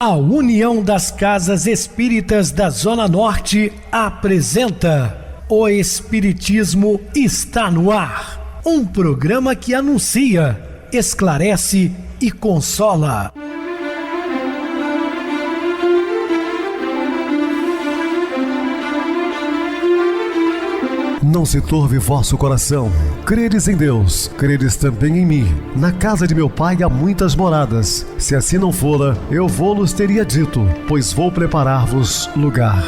A União das Casas Espíritas da Zona Norte apresenta O Espiritismo está no ar. Um programa que anuncia, esclarece e consola. Não se turve vosso coração. Credes em Deus, credes também em mim. Na casa de meu pai há muitas moradas. Se assim não fora, eu vou-los teria dito, pois vou preparar-vos lugar.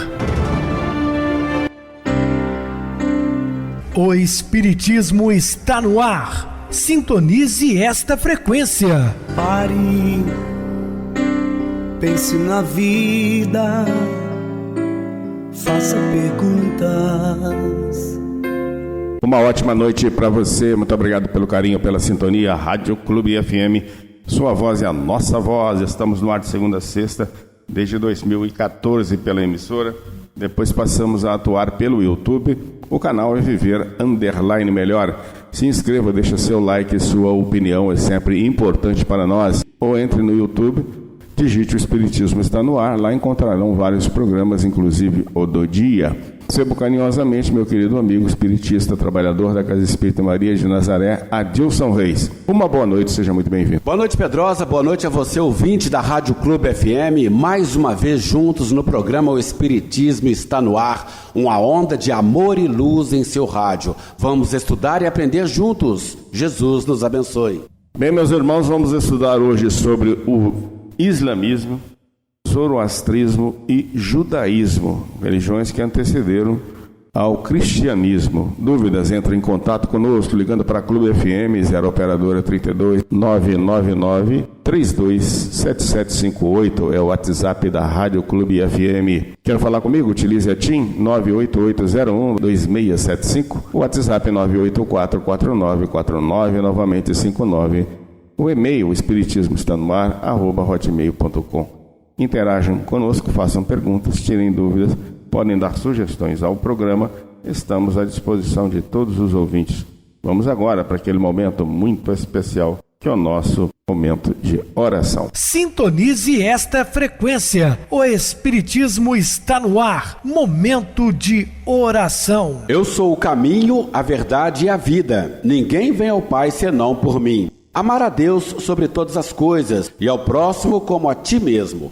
O Espiritismo está no ar. Sintonize esta frequência. Pare, pense na vida, faça perguntas. Uma ótima noite para você, muito obrigado pelo carinho, pela sintonia. Rádio Clube FM, sua voz é a nossa voz. Estamos no ar de segunda a sexta, desde 2014 pela emissora. Depois passamos a atuar pelo YouTube. O canal é Viver _ Melhor. Se inscreva, deixa seu like, sua opinião é sempre importante para nós. Ou entre no YouTube, digite o Espiritismo está no ar. Lá encontrarão vários programas, inclusive o do dia. Recebo carinhosamente meu querido amigo espiritista, trabalhador da Casa Espírita Maria de Nazaré, Adilson Reis. Uma boa noite, seja muito bem-vindo. Boa noite, Pedrosa, boa noite a você, ouvinte da Rádio Clube FM. Mais uma vez juntos no programa O Espiritismo está no ar, uma onda de amor e luz em seu rádio. Vamos estudar e aprender juntos. Jesus nos abençoe. Bem, meus irmãos, vamos estudar hoje sobre o islamismo, zoroastrismo e judaísmo, religiões que antecederam ao cristianismo. Dúvidas? Entre em contato conosco ligando para a Clube FM 0 operadora 32 999 327758, é o WhatsApp da Rádio Clube FM. Quer falar comigo? Utilize a TIM 988012675, o WhatsApp 9844949, novamente 59. O e-mail espiritismo está no ar @hotmail.com. Interajam conosco, façam perguntas, tirem dúvidas, podem dar sugestões ao programa. Estamos à disposição de todos os ouvintes. Vamos agora para aquele momento muito especial, que é o nosso momento de oração. Sintonize esta frequência. O Espiritismo está no ar. Momento de oração. Eu sou o caminho, a verdade e a vida. Ninguém vem ao Pai senão por mim. Amar a Deus sobre todas as coisas e ao próximo como a ti mesmo.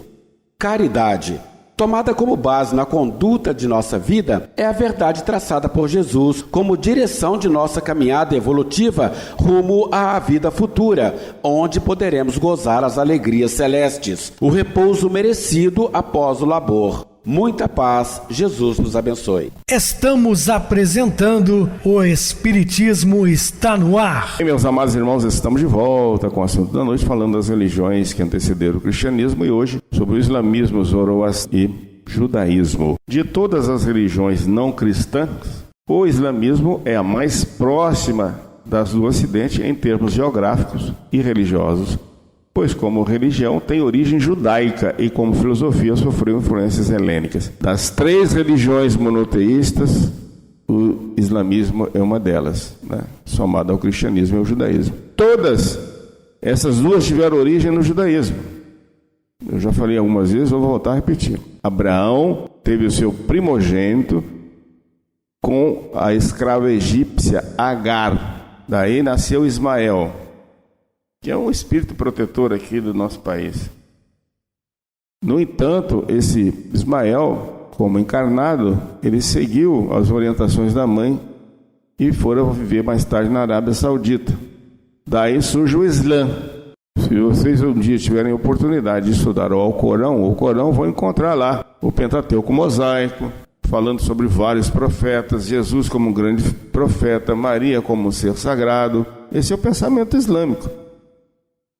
Caridade, tomada como base na conduta de nossa vida, é a verdade traçada por Jesus como direção de nossa caminhada evolutiva rumo à vida futura, onde poderemos gozar as alegrias celestes, o repouso merecido após o labor. Muita paz, Jesus nos abençoe. Estamos apresentando O Espiritismo está no ar. E, meus amados irmãos, estamos de volta com o assunto da noite, falando das religiões que antecederam o cristianismo e hoje sobre o islamismo, zoroastrismo e judaísmo. De todas as religiões não cristãs, o islamismo é a mais próxima das do Ocidente em termos geográficos e religiosos, pois como religião tem origem judaica e como filosofia sofreu influências helênicas. Das três religiões monoteístas, o islamismo é uma delas, né? Somado ao cristianismo e ao judaísmo. Todas essas duas tiveram origem no judaísmo. Eu já falei algumas vezes, vou voltar a repetir. Abraão teve o seu primogênito com a escrava egípcia Agar. Daí nasceu Ismael, que é um espírito protetor aqui do nosso país. No entanto, esse Ismael, como encarnado, ele seguiu as orientações da mãe e foram viver mais tarde na Arábia Saudita. Daí surge o Islã. Se vocês um dia tiverem oportunidade de estudar o Alcorão, vão encontrar lá o Pentateuco mosaico, falando sobre vários profetas, Jesus como um grande profeta, Maria como um ser sagrado. Esse é o pensamento islâmico.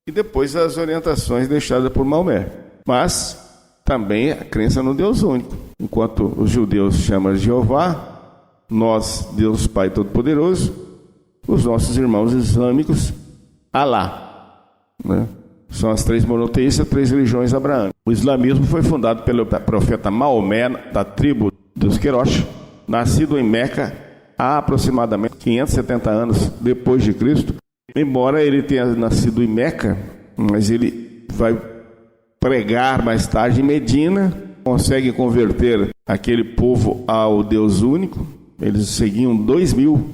E depois as orientações deixadas por Maomé. Mas também a crença no Deus único. Enquanto os judeus chamam de Jeová, nós, Deus Pai Todo-Poderoso, os nossos irmãos islâmicos, Alá, né? São as três monoteístas, três religiões abraâmicas. O islamismo foi fundado pelo profeta Maomé, da tribo dos Queiroz, nascido em Meca há aproximadamente 570 anos depois de Cristo. Embora ele tenha nascido em Meca, mas ele vai pregar mais tarde em Medina, consegue converter aquele povo ao Deus único. Eles seguiam 2000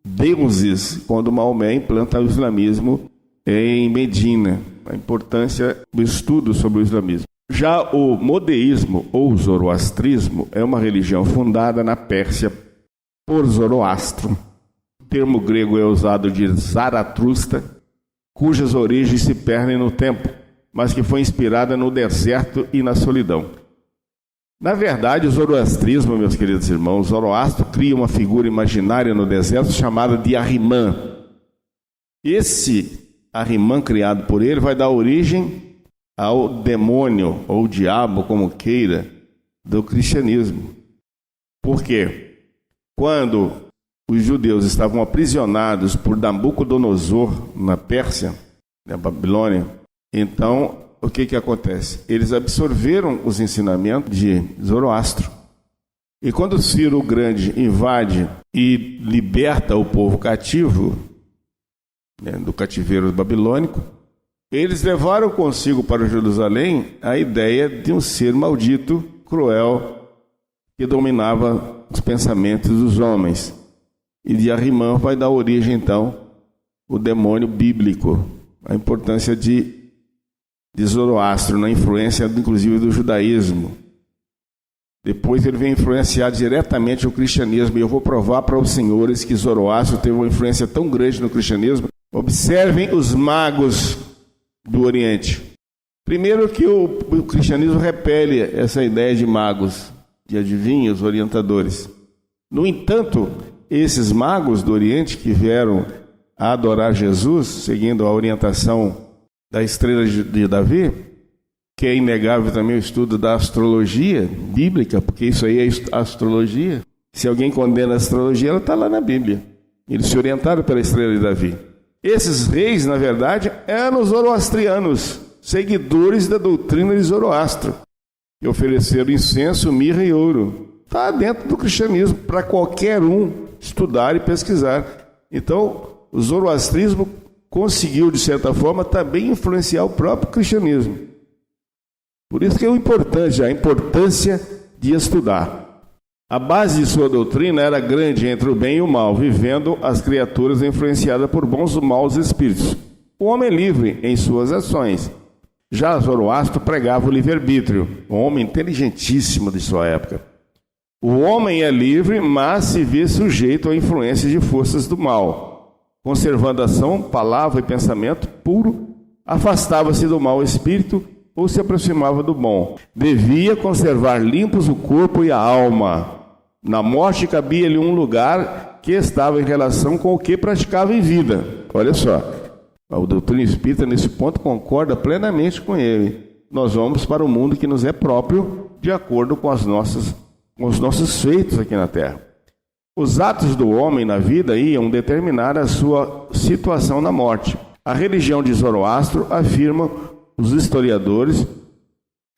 deuses quando Maomé implanta o islamismo em Medina. A importância do estudo sobre o islamismo. Já o modeísmo ou zoroastrismo é uma religião fundada na Pérsia por Zoroastro. O termo grego é usado de Zaratustra, cujas origens se perdem no tempo, mas que foi inspirada no deserto e na solidão. Na verdade, o zoroastrismo, meus queridos irmãos, Zoroastro cria uma figura imaginária no deserto chamada de Ahrimã. Esse Ahrimã criado por ele vai dar origem ao demônio, ou diabo, como queira, do cristianismo. Por quê? Quando os judeus estavam aprisionados por Nabucodonosor na Pérsia, na Babilônia, então o que acontece? Eles absorveram os ensinamentos de Zoroastro. E quando Ciro o Grande invade e liberta o povo cativo, do cativeiro babilônico, eles levaram consigo para Jerusalém a ideia de um ser maldito, cruel, que dominava os pensamentos dos homens. E de Ahrimã vai dar origem, então, o demônio bíblico. A importância de Zoroastro na influência, inclusive, do judaísmo. Depois ele vem influenciar diretamente o cristianismo. E eu vou provar para os senhores que Zoroastro teve uma influência tão grande no cristianismo. Observem os magos do Oriente. Primeiro que o cristianismo repele essa ideia de magos, de adivinhos, orientadores. No entanto, esses magos do Oriente que vieram a adorar Jesus, seguindo a orientação da estrela de Davi, que é inegável também o estudo da astrologia bíblica, porque isso aí é astrologia. Se alguém condena a astrologia, ela está lá na Bíblia. Eles se orientaram pela estrela de Davi. Esses reis, na verdade, eram os zoroastrianos, seguidores da doutrina de Zoroastro, que ofereceram incenso, mirra e ouro. Está dentro do cristianismo, para qualquer um estudar e pesquisar. Então, o zoroastrismo conseguiu, de certa forma, também influenciar o próprio cristianismo. Por isso que é importante, a importância de estudar. A base de sua doutrina era grande entre o bem e o mal, vivendo as criaturas influenciadas por bons ou maus espíritos. O homem é livre em suas ações. Já Zoroastro pregava o livre-arbítrio, um homem inteligentíssimo de sua época. O homem é livre, mas se vê sujeito à influência de forças do mal. Conservando ação, palavra e pensamento puro, afastava-se do mau espírito ou se aproximava do bom. Devia conservar limpos o corpo e a alma. Na morte cabia-lhe um lugar que estava em relação com o que praticava em vida. Olha só, a doutrina espírita nesse ponto concorda plenamente com ele. Nós vamos para o mundo que nos é próprio, de acordo com os nossos feitos aqui na Terra. Os atos do homem na vida iam determinar a sua situação na morte. A religião de Zoroastro, afirma os historiadores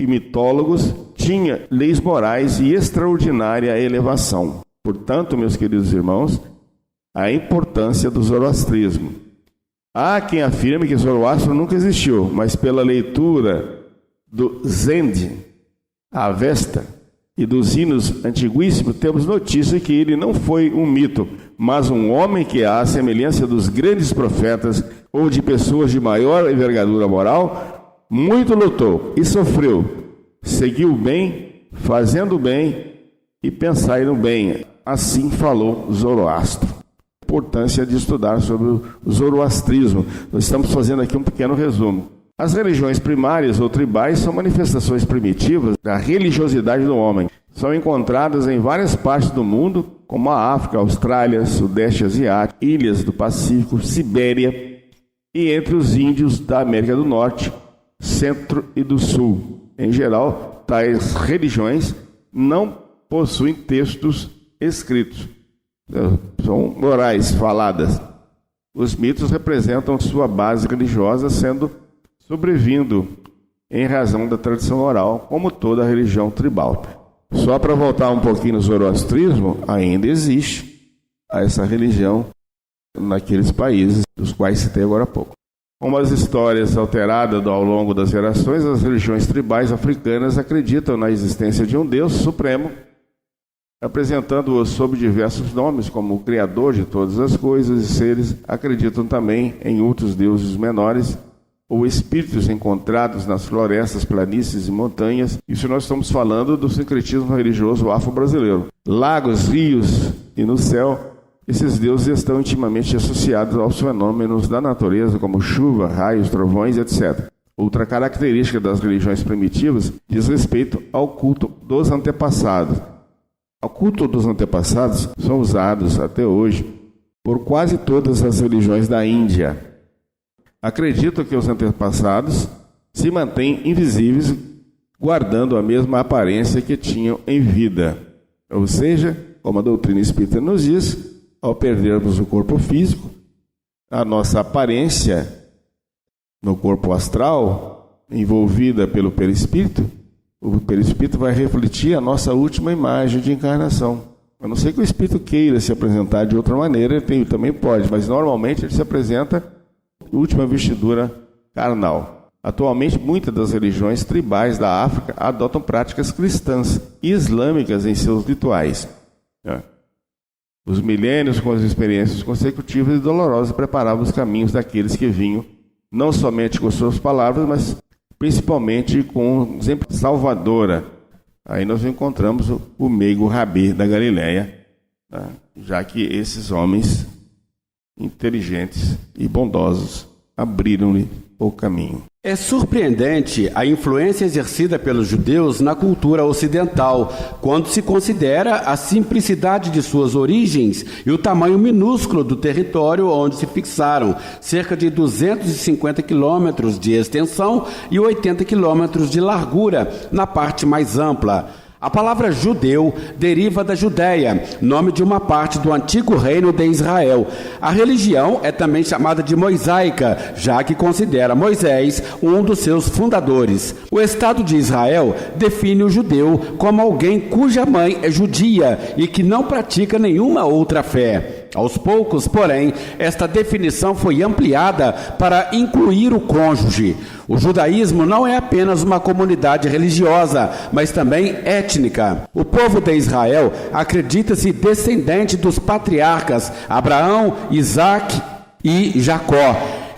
e mitólogos, tinha leis morais e extraordinária elevação. Portanto, meus queridos irmãos, a importância do zoroastrismo. Há quem afirme que Zoroastro nunca existiu, mas pela leitura do Zend, Avesta e dos hinos antiguíssimos, temos notícia que ele não foi um mito, mas um homem que, à semelhança dos grandes profetas ou de pessoas de maior envergadura moral, muito lutou e sofreu, seguiu o bem, fazendo o bem e pensai no bem. Assim falou Zoroastro. A importância de estudar sobre o zoroastrismo. Nós estamos fazendo aqui um pequeno resumo. As religiões primárias ou tribais são manifestações primitivas da religiosidade do homem. São encontradas em várias partes do mundo, como a África, Austrália, Sudeste Asiático, ilhas do Pacífico, Sibéria e entre os índios da América do Norte, Centro e do Sul. Em geral, tais religiões não possuem textos escritos. São morais faladas. Os mitos representam sua base religiosa, sendo sobrevindo em razão da tradição oral, como toda religião tribal. Só para voltar um pouquinho no zoroastrismo, ainda existe essa religião naqueles países dos quais citei agora há pouco. Com as histórias alteradas ao longo das gerações, as religiões tribais africanas acreditam na existência de um Deus supremo, apresentando-o sob diversos nomes, como o Criador de todas as coisas e seres. Acreditam também em outros deuses menores, ou espíritos encontrados nas florestas, planícies e montanhas. Isso nós estamos falando do sincretismo religioso afro-brasileiro. Lagos, rios e no céu, esses deuses estão intimamente associados aos fenômenos da natureza, como chuva, raios, trovões, etc. Outra característica das religiões primitivas diz respeito ao culto dos antepassados. O culto dos antepassados são usados até hoje por quase todas as religiões da Índia. Acreditam que os antepassados se mantêm invisíveis, guardando a mesma aparência que tinham em vida. Ou seja, como a doutrina espírita nos diz, ao perdermos o corpo físico, a nossa aparência no corpo astral, envolvida pelo perispírito, o perispírito vai refletir a nossa última imagem de encarnação. A não ser que o espírito queira se apresentar de outra maneira, ele também pode, mas normalmente ele se apresenta última vestidura carnal. Atualmente, muitas das religiões tribais da África adotam práticas cristãs e islâmicas em seus rituais. Os milênios, com as experiências consecutivas e dolorosas, preparavam os caminhos daqueles que vinham, não somente com suas palavras, mas principalmente com um exemplo salvadora. Aí nós encontramos o meigo Rabi da Galileia, já que esses homens inteligentes e bondosos abriram-lhe o caminho. É surpreendente a influência exercida pelos judeus na cultura ocidental, quando se considera a simplicidade de suas origens e o tamanho minúsculo do território onde se fixaram, cerca de 250 quilômetros de extensão e 80 quilômetros de largura na parte mais ampla. A palavra judeu deriva da Judéia, nome de uma parte do antigo reino de Israel. A religião é também chamada de mosaica, já que considera Moisés um dos seus fundadores. O Estado de Israel define o judeu como alguém cuja mãe é judia e que não pratica nenhuma outra fé. Aos poucos, porém, esta definição foi ampliada para incluir o cônjuge. O judaísmo não é apenas uma comunidade religiosa, mas também étnica. O povo de Israel acredita-se descendente dos patriarcas Abraão, Isaque e Jacó,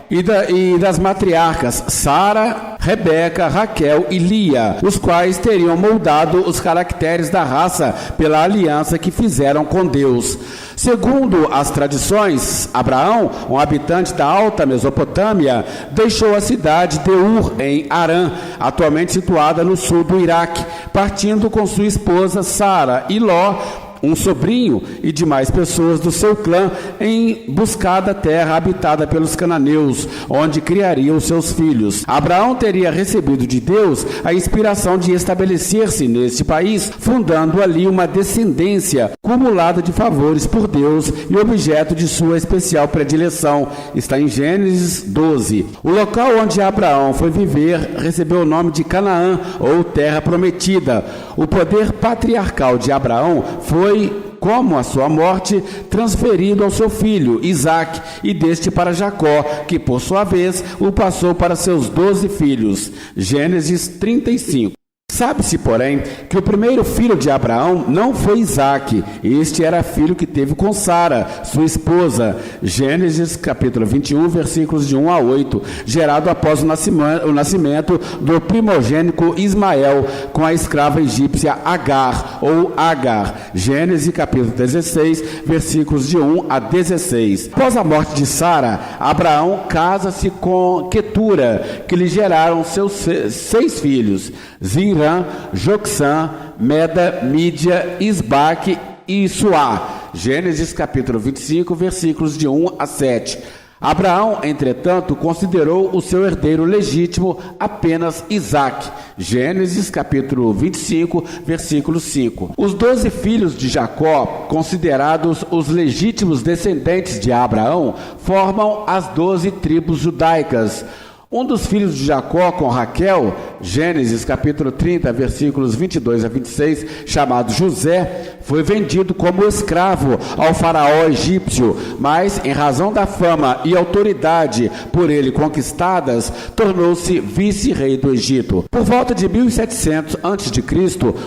e das matriarcas Sara, Rebeca, Raquel e Lia, os quais teriam moldado os caracteres da raça pela aliança que fizeram com Deus. Segundo as tradições, Abraão, um habitante da Alta Mesopotâmia, deixou a cidade de Ur, em Harã, atualmente situada no sul do Iraque, partindo com sua esposa Sara e Ló, um sobrinho e demais pessoas do seu clã, em busca da terra habitada pelos cananeus, onde criaria os seus filhos. Abraão teria recebido de Deus a inspiração de estabelecer-se neste país, fundando ali uma descendência cumulada de favores por Deus e objeto de sua especial predileção. Está em Gênesis 12. O local onde Abraão foi viver recebeu o nome de Canaã, ou Terra Prometida. O poder patriarcal de Abraão foi, como a sua morte, transferido ao seu filho Isaque, e deste para Jacó, que por sua vez o passou para seus 12 filhos. Gênesis 35. Sabe-se, porém, que o primeiro filho de Abraão não foi Isaque. Este era filho que teve com Sara, sua esposa. Gênesis capítulo 21, versículos de 1 a 8, gerado após o nascimento do primogênito Ismael com a escrava egípcia Agar, ou Agar. Gênesis capítulo 16, versículos de 1 a 16. Após a morte de Sara, Abraão casa-se com Quetura, que lhe geraram seus 6 filhos: Zimran, Joksã, Meda, Mídia, Isbaque e Suá. Gênesis capítulo 25, versículos de 1 a 7. Abraão, entretanto, considerou o seu herdeiro legítimo apenas Isaque. Gênesis capítulo 25, versículo 5. Os 12 filhos de Jacó, considerados os legítimos descendentes de Abraão, formam as 12 tribos judaicas. Um dos filhos de Jacó com Raquel, Gênesis capítulo 30, versículos 22 a 26, chamado José, foi vendido como escravo ao faraó egípcio, mas em razão da fama e autoridade por ele conquistadas, tornou-se vice-rei do Egito. Por volta de 1700 a.C.,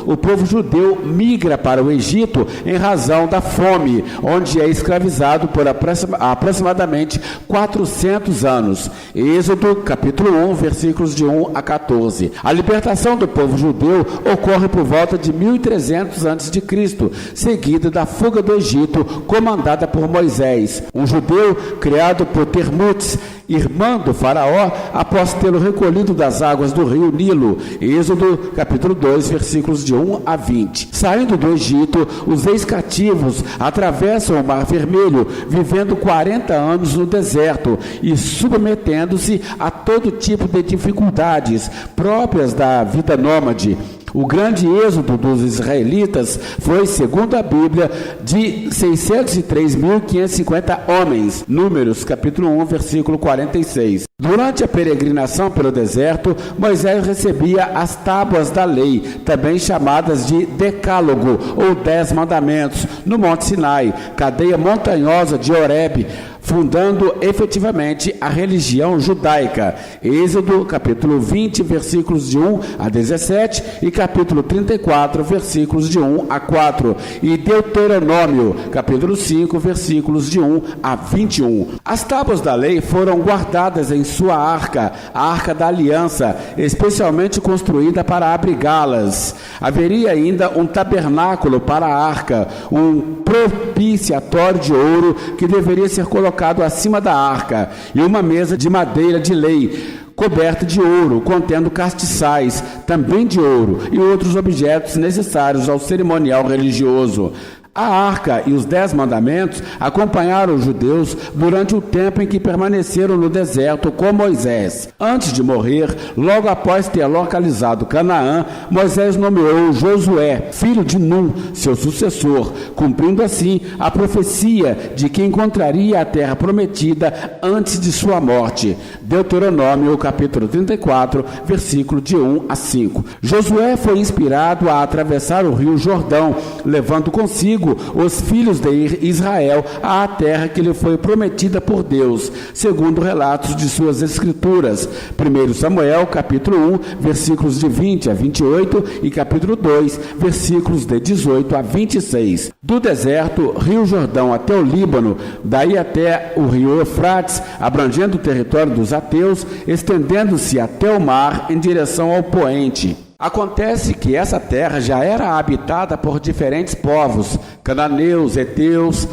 o povo judeu migra para o Egito em razão da fome, onde é escravizado por aproximadamente 400 anos. Êxodo capítulo 1, versículos de 1 a 14. A libertação do povo judeu ocorre por volta de 1300 a.C., seguida da fuga do Egito, comandada por Moisés, um judeu criado por Termutes, irmã do faraó, após tê-lo recolhido das águas do rio Nilo. Êxodo capítulo 2, versículos de 1 a 20. Saindo do Egito, os ex-cativos atravessam o Mar Vermelho, vivendo 40 anos no deserto e submetendo-se a todo tipo de dificuldades próprias da vida nômade. O grande êxodo dos israelitas foi, segundo a Bíblia, de 603.550 homens. Números, capítulo 1, versículo 46. Durante a peregrinação pelo deserto, Moisés recebia as tábuas da lei, também chamadas de Decálogo, ou 10 mandamentos, no Monte Sinai, cadeia montanhosa de Horebe, fundando efetivamente a religião judaica. Êxodo, capítulo 20, versículos de 1 a 17 e capítulo 34, versículos de 1 a 4. E Deuteronômio, capítulo 5, versículos de 1 a 21. As tábuas da lei foram guardadas em sua arca, a Arca da Aliança, especialmente construída para abrigá-las. Haveria ainda um tabernáculo para a arca, um propiciatório de ouro que deveria ser colocado acima da arca, e uma mesa de madeira de lei, coberta de ouro, contendo castiçais, também de ouro, e outros objetos necessários ao cerimonial religioso. A arca e os 10 mandamentos acompanharam os judeus durante o tempo em que permaneceram no deserto com Moisés. Antes de morrer, logo após ter localizado Canaã, Moisés nomeou Josué, filho de Num, seu sucessor, cumprindo assim a profecia de que encontraria a terra prometida antes de sua morte. Deuteronômio, capítulo 34, versículo de 1 a 5. Josué foi inspirado a atravessar o rio Jordão, levando consigo os filhos de Israel à terra que lhe foi prometida por Deus, segundo relatos de suas escrituras. 1 Samuel, capítulo 1, versículos de 20 a 28 e capítulo 2, versículos de 18 a 26. Do deserto, rio Jordão até o Líbano, daí até o rio Eufrates, abrangendo o território dos ateus, estendendo-se até o mar em direção ao poente. Acontece que essa terra já era habitada por diferentes povos: cananeus, heteus,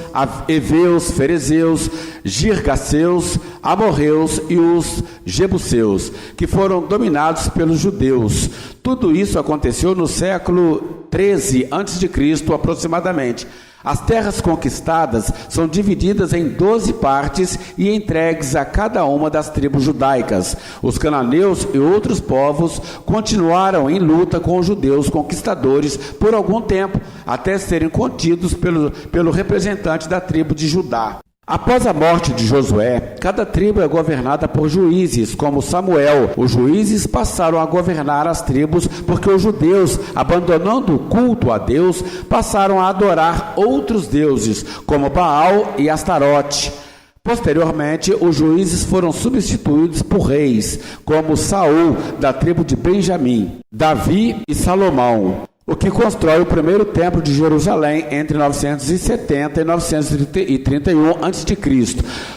heveus, ferezeus, girgaceus, amorreus e os jebuseus, que foram dominados pelos judeus. Tudo isso aconteceu no século 13 a.C., aproximadamente. As terras conquistadas são divididas em 12 partes e entregues a cada uma das tribos judaicas. Os cananeus e outros povos continuaram em luta com os judeus conquistadores por algum tempo, até serem contidos pelo representante da tribo de Judá. Após a morte de Josué, cada tribo é governada por juízes, como Samuel. Os juízes passaram a governar as tribos porque os judeus, abandonando o culto a Deus, passaram a adorar outros deuses, como Baal e Astarote. Posteriormente, os juízes foram substituídos por reis, como Saul, da tribo de Benjamim, Davi e Salomão, o que constrói o primeiro templo de Jerusalém entre 970 e 931 a.C.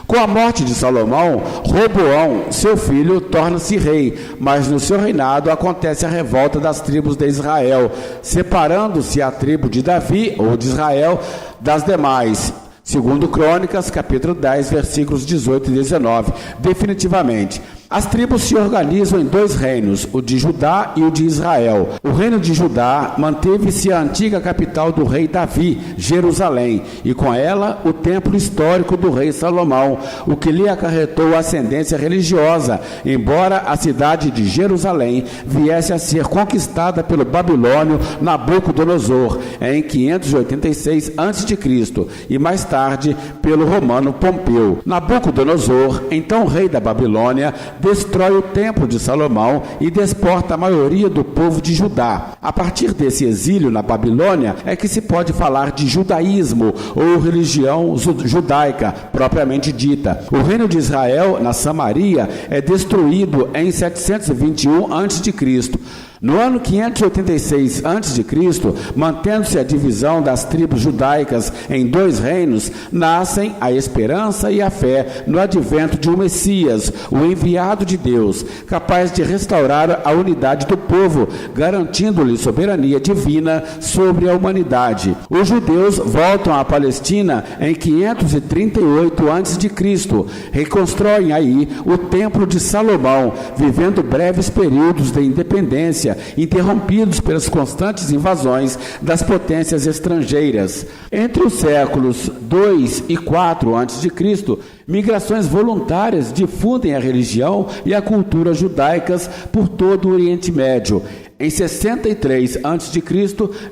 Com a morte de Salomão, Roboão, seu filho, torna-se rei, mas no seu reinado acontece a revolta das tribos de Israel, separando-se a tribo de Davi, ou de Israel, das demais. Segundo Crônicas, capítulo 10, versículos 18 e 19. Definitivamente, as tribos se organizam em 2 reinos, o de Judá e o de Israel. O reino de Judá manteve-se a antiga capital do rei Davi, Jerusalém, e com ela o templo histórico do rei Salomão, o que lhe acarretou ascendência religiosa, embora a cidade de Jerusalém viesse a ser conquistada pelo babilônio Nabucodonosor em 586 a.C. e mais tarde pelo romano Pompeu. Nabucodonosor, então rei da Babilônia, destrói o templo de Salomão e deporta a maioria do povo de Judá. A partir desse exílio na Babilônia é que se pode falar de judaísmo ou religião judaica propriamente dita. O reino de Israel na Samaria é destruído em 721 a.C. No ano 586 a.C., mantendo-se a divisão das tribos judaicas em 2 reinos, nascem a esperança e a fé no advento de um Messias, o enviado de Deus, capaz de restaurar a unidade do povo, garantindo-lhe soberania divina sobre a humanidade. Os judeus voltam à Palestina em 538 a.C., reconstroem aí o Templo de Salomão, vivendo breves períodos de independência, interrompidos pelas constantes invasões das potências estrangeiras. Entre os séculos 2 e 4 a.C., migrações voluntárias difundem a religião e a cultura judaicas por todo o Oriente Médio. Em 63 a.C.,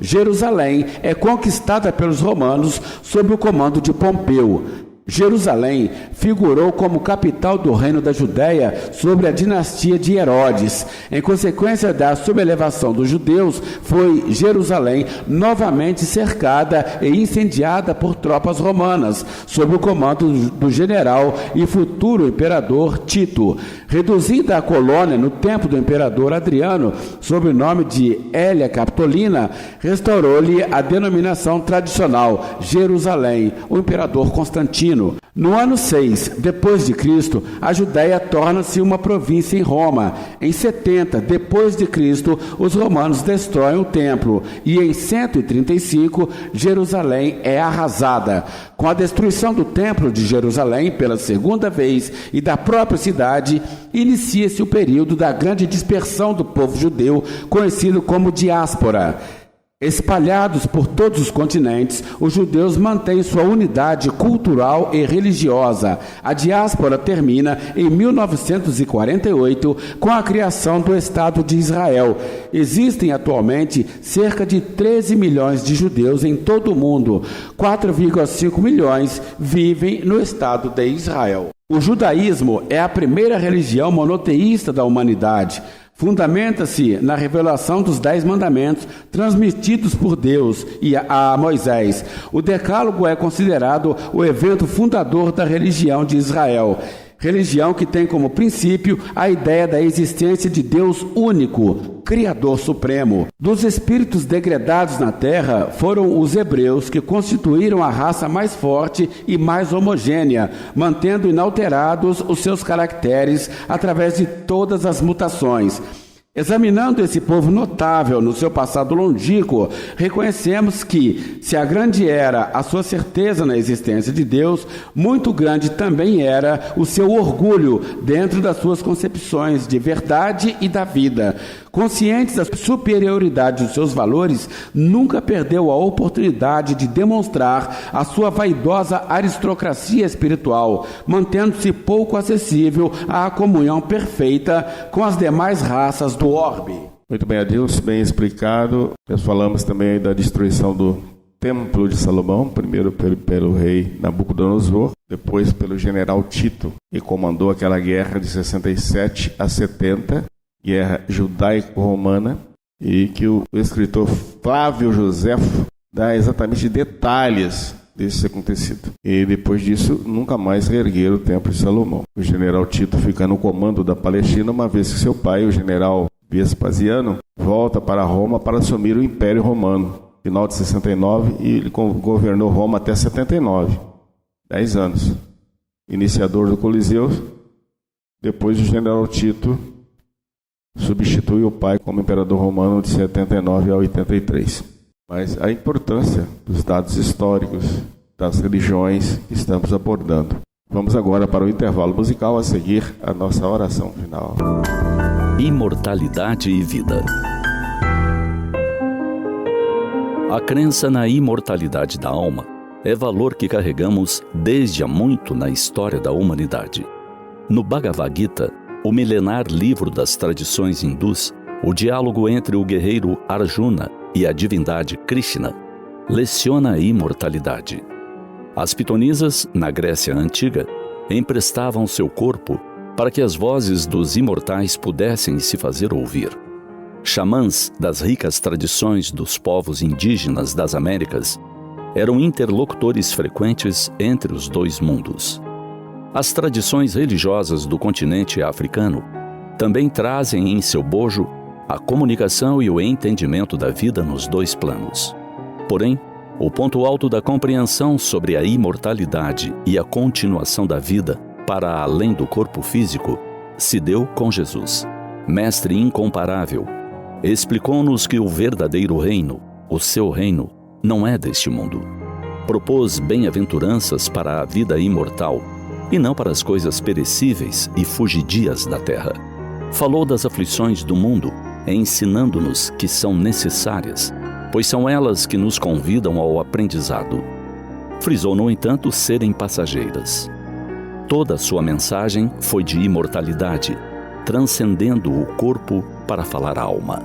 Jerusalém é conquistada pelos romanos sob o comando de Pompeu. Jerusalém figurou como capital do reino da Judéia sobre a dinastia de Herodes. Em consequência da sublevação dos judeus, foi Jerusalém novamente cercada e incendiada por tropas romanas, sob o comando do general e futuro imperador Tito. Reduzida a colônia no tempo do imperador Adriano, sob o nome de Hélia Capitolina, restaurou-lhe a denominação tradicional Jerusalém, o imperador Constantino. No ano 6 depois de Cristo, a Judéia torna-se uma província em Roma. Em 70 depois de Cristo, os romanos destroem o templo e em 135 Jerusalém é arrasada. Com a destruição do templo de Jerusalém pela segunda vez e da própria cidade, inicia-se o período da grande dispersão do povo judeu, conhecido como diáspora. Espalhados por todos os continentes, os judeus mantêm sua unidade cultural e religiosa. A diáspora termina em 1948 com a criação do Estado de Israel. Existem atualmente cerca de 13 milhões de judeus em todo o mundo. 4,5 milhões vivem no Estado de Israel. O judaísmo é a primeira religião monoteísta da humanidade. Fundamenta-se na revelação dos 10 mandamentos transmitidos por Deus a Moisés. O Decálogo é considerado o evento fundador da religião de Israel. Religião que tem como princípio a ideia da existência de Deus único, Criador Supremo. Dos espíritos degradados na terra, foram os hebreus que constituíram a raça mais forte e mais homogênea, mantendo inalterados os seus caracteres através de todas as mutações. Examinando esse povo notável no seu passado longínquo, reconhecemos que, se a grande era a sua certeza na existência de Deus, muito grande também era o seu orgulho dentro das suas concepções de verdade e da vida. Conscientes da superioridade dos seus valores, nunca perdeu a oportunidade de demonstrar a sua vaidosa aristocracia espiritual, mantendo-se pouco acessível à comunhão perfeita com as demais raças do orbe. Muito bem, Adilson, bem explicado. Nós falamos também da destruição do Templo de Salomão, primeiro pelo rei Nabucodonosor, depois pelo general Tito, que comandou aquela guerra de 67 a 70, guerra judaico-romana, e que o escritor Flávio Joséfo dá exatamente detalhes desse acontecido. E depois disso, nunca mais reergueram o Templo de Salomão. O general Tito fica no comando da Palestina, uma vez que seu pai, o general Vespasiano, volta para Roma para assumir o Império Romano, final de 69, e ele governou Roma até 79, 10 anos. Iniciador do Coliseu, depois o general Tito substitui o pai como imperador romano de 79 a 83. Mas a importância dos dados históricos, das religiões que estamos abordando. Vamos agora para o intervalo musical, a seguir a nossa oração final. Imortalidade e vida. A crença na imortalidade da alma é valor que carregamos desde há muito na história da humanidade. No Bhagavad Gita, o milenar livro das tradições hindus, o diálogo entre o guerreiro Arjuna e a divindade Krishna leciona a imortalidade. As pitonisas, na Grécia Antiga, emprestavam seu corpo para que as vozes dos imortais pudessem se fazer ouvir. Xamãs das ricas tradições dos povos indígenas das Américas eram interlocutores frequentes entre os dois mundos. As tradições religiosas do continente africano também trazem em seu bojo a comunicação e o entendimento da vida nos dois planos. Porém, o ponto alto da compreensão sobre a imortalidade e a continuação da vida para além do corpo físico se deu com Jesus. Mestre incomparável, explicou-nos que o verdadeiro reino, o seu reino, não é deste mundo. Propôs bem-aventuranças para a vida imortal e não para as coisas perecíveis e fugidias da terra. Falou das aflições do mundo, ensinando-nos que são necessárias, pois são elas que nos convidam ao aprendizado. Frisou, no entanto, serem passageiras. Toda a sua mensagem foi de imortalidade, transcendendo o corpo para falar à alma.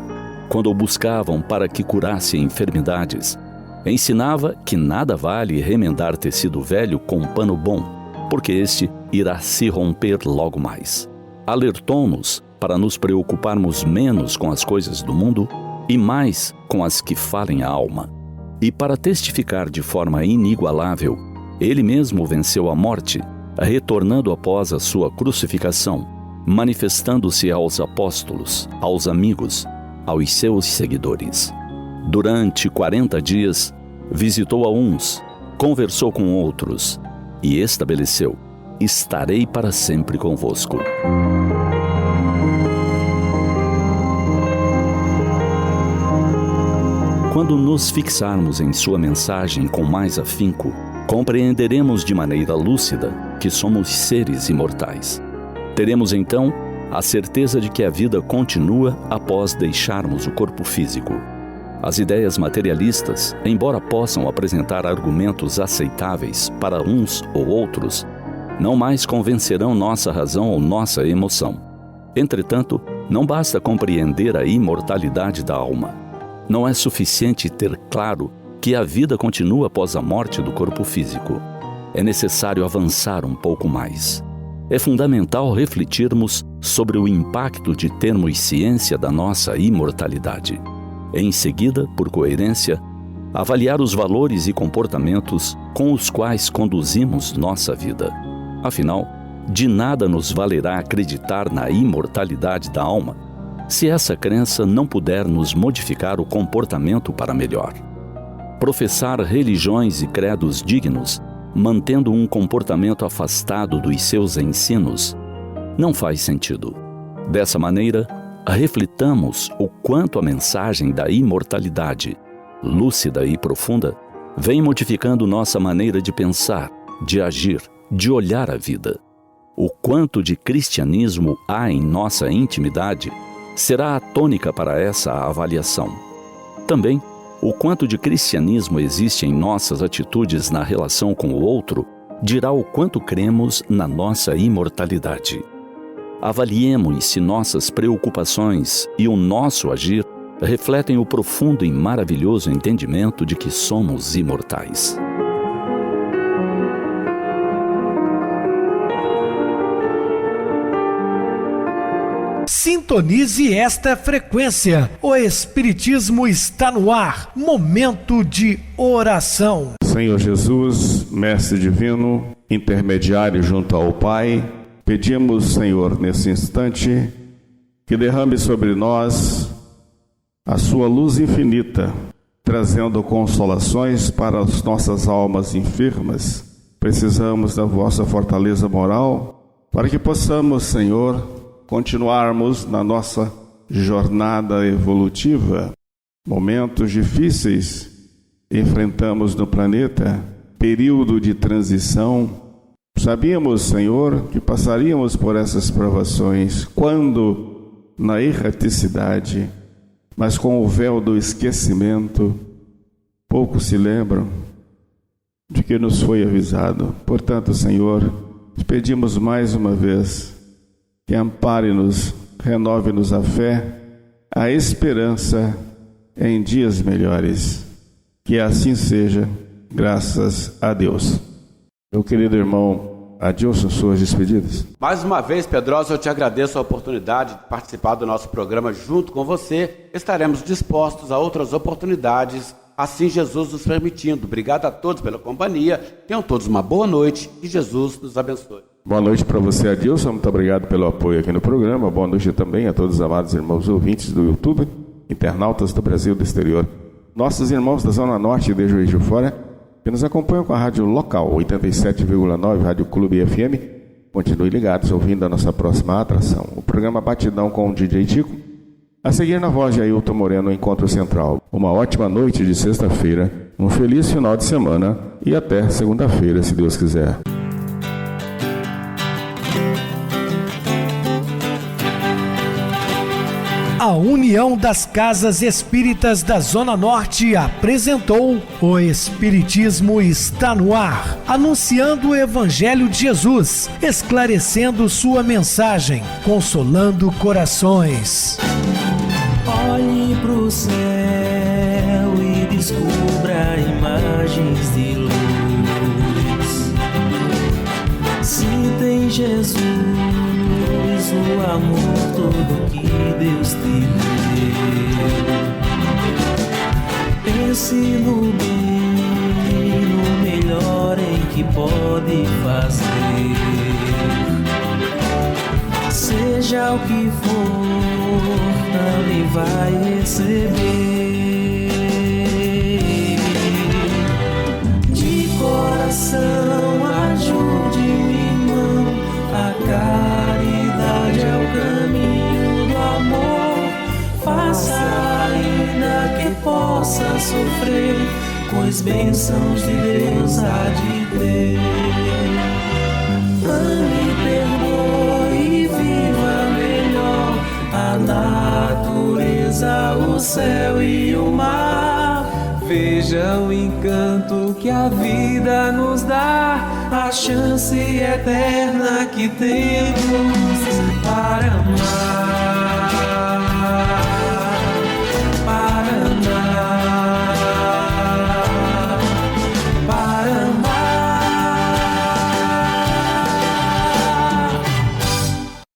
Quando o buscavam para que curasse enfermidades, ensinava que nada vale remendar tecido velho com um pano bom, porque este irá se romper logo mais. Alertou-nos para nos preocuparmos menos com as coisas do mundo e mais com as que falem a alma. E para testificar de forma inigualável, ele mesmo venceu a morte, retornando após a sua crucificação, manifestando-se aos apóstolos, aos amigos, aos seus seguidores. Durante 40 dias, visitou a uns, conversou com outros e estabeleceu: estarei para sempre convosco. Quando nos fixarmos em sua mensagem com mais afinco, compreenderemos de maneira lúcida que somos seres imortais. Teremos então a certeza de que a vida continua após deixarmos o corpo físico. As ideias materialistas, embora possam apresentar argumentos aceitáveis para uns ou outros, não mais convencerão nossa razão ou nossa emoção. Entretanto, não basta compreender a imortalidade da alma. Não é suficiente ter claro que a vida continua após a morte do corpo físico. É necessário avançar um pouco mais. É fundamental refletirmos sobre o impacto de termos ciência da nossa imortalidade. Em seguida, por coerência, avaliar os valores e comportamentos com os quais conduzimos nossa vida. Afinal, de nada nos valerá acreditar na imortalidade da alma se essa crença não puder nos modificar o comportamento para melhor. Professar religiões e credos dignos, mantendo um comportamento afastado dos seus ensinos, não faz sentido. Dessa maneira, reflitamos o quanto a mensagem da imortalidade, lúcida e profunda, vem modificando nossa maneira de pensar, de agir, de olhar a vida. O quanto de cristianismo há em nossa intimidade será a tônica para essa avaliação. Também, o quanto de cristianismo existe em nossas atitudes na relação com o outro dirá o quanto cremos na nossa imortalidade. Avaliemos se nossas preocupações e o nosso agir refletem o profundo e maravilhoso entendimento de que somos imortais. Sintonize esta frequência. O Espiritismo está no ar. Momento de oração. Senhor Jesus, Mestre Divino, intermediário junto ao Pai, pedimos, Senhor, nesse instante, que derrame sobre nós a sua luz infinita, trazendo consolações para as nossas almas enfermas. Precisamos da vossa fortaleza moral para que possamos, Senhor, continuarmos na nossa jornada evolutiva. Momentos difíceis enfrentamos no planeta, período de transição. Sabíamos, Senhor, que passaríamos por essas provações quando na erraticidade, mas com o véu do esquecimento, poucos se lembram de que nos foi avisado. Portanto, Senhor, te pedimos mais uma vez que ampare-nos, renove-nos a fé, a esperança em dias melhores. Que assim seja, graças a Deus. Meu querido irmão Adilson, suas despedidas. Mais uma vez, Pedrosa, eu te agradeço a oportunidade de participar do nosso programa junto com você. Estaremos dispostos a outras oportunidades, assim Jesus nos permitindo. Obrigado a todos pela companhia. Tenham todos uma boa noite e Jesus nos abençoe. Boa noite para você, Adilson. Muito obrigado pelo apoio aqui no programa. Boa noite também a todos os amados irmãos ouvintes do YouTube, internautas do Brasil e do exterior. Nossos irmãos da Zona Norte de Juiz de Fora, que nos acompanham com a rádio local 87,9, Rádio Clube FM. Continue ligados ouvindo a nossa próxima atração, o programa Batidão com o DJ Tico. A seguir, na voz de Ailton Moreno, Encontro Central. Uma ótima noite de sexta-feira, um feliz final de semana e até segunda-feira, se Deus quiser. A União das Casas Espíritas da Zona Norte apresentou O Espiritismo Está no Ar, anunciando o Evangelho de Jesus, esclarecendo sua mensagem, consolando corações. Olhe pro céu e descubra imagens de luz. Sinta em Jesus o amor todo que Deus te deu. Pense no bem, no melhor em que pode fazer. Seja o que for, também vai receber. De coração, ajude-me, irmão, a caridade é o caminho do amor. Faça ainda que possa sofrer, pois bênçãos de Deus há de ter. Ame, perdoe e viva melhor a natureza, o céu e o mar. Veja o encanto que a vida nos dá, a chance eterna que temos para amar.